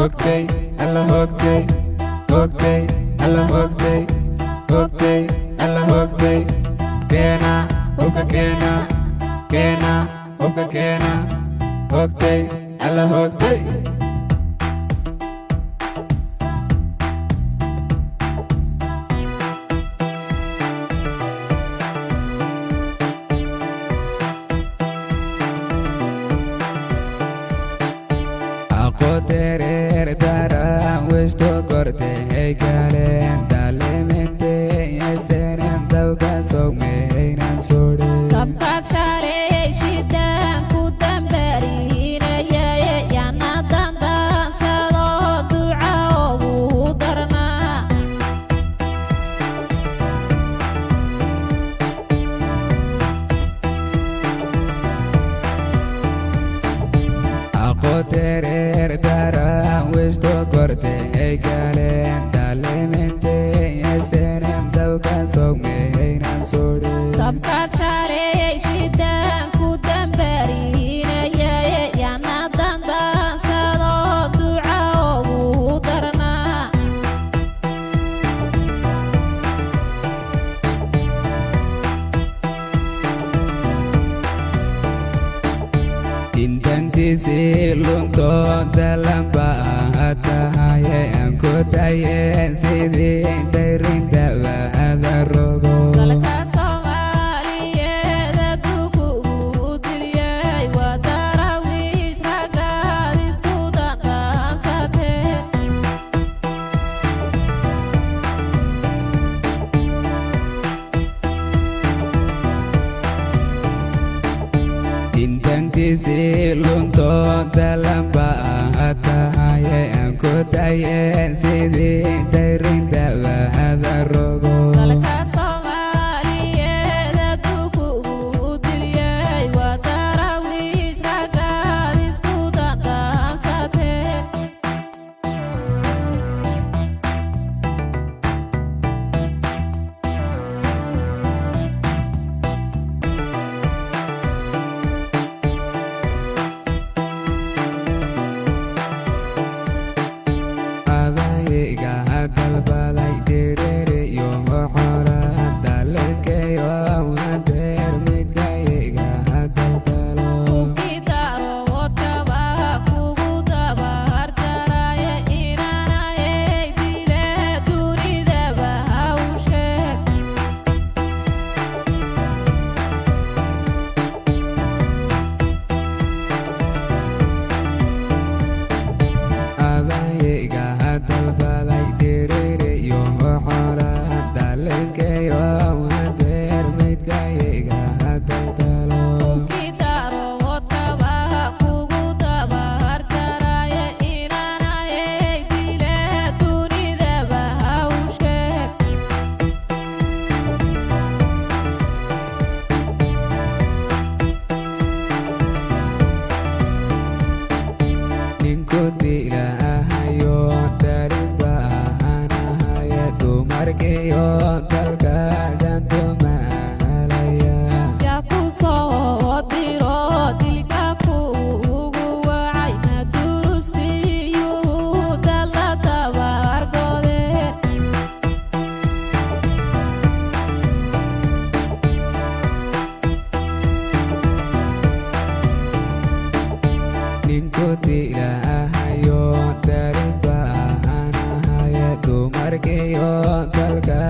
hoogtay alla hoogtay hoogtay alla hoogtay hoogtay alla hoogtay keena hubka keena keena hubka keena hoogtay alla hoogtay Qoterer dara wisto korte hey kalen dalemente yesenem dauka sogme einan sore kabka shale shidan ku dambarina ya nadan dan sado du'a ugu darna Qoterer dara wisto korte hey kalen dalemente yesenem dauka sogme einan sore kabka shale shidan ku dambarina ya nadan dan sado du'a ugu darna Intentisi lunto dalam bahataye angku taye sidi dairinda bahada rogo dalka Soomaaliyeed adugu u diliyay waa daraawiish raggaad isku dandaansateen Intentisi lunto dalam bahataye angku taye sidi dairinda bahada rogo dalka Soomaaliyeed adugu u diliyay waa daraawiish raggaad isku dandaansateen Adaiga dalbaday direre yo xora dalkeeyo wader midkayga dalbalo ukidaro wadkaba kugu dabarjaraya inaanayay dile dunidaba ha u sheeg Adaiga dalbaday direre yo xora dalkeeyo wader midkayga dalbalo ukidaro wadkaba kugu dabarjaraya inaanayay dile dunidaba ha u sheeg ninku dilahayo darinba anahaye dumarkiyo dalkaagan dumalaya yaa ku soo diro dilka kuugu wacay ma durustiyuhuda la dabargode ninku dilahayo darinba anahaye dumarkiyo dalka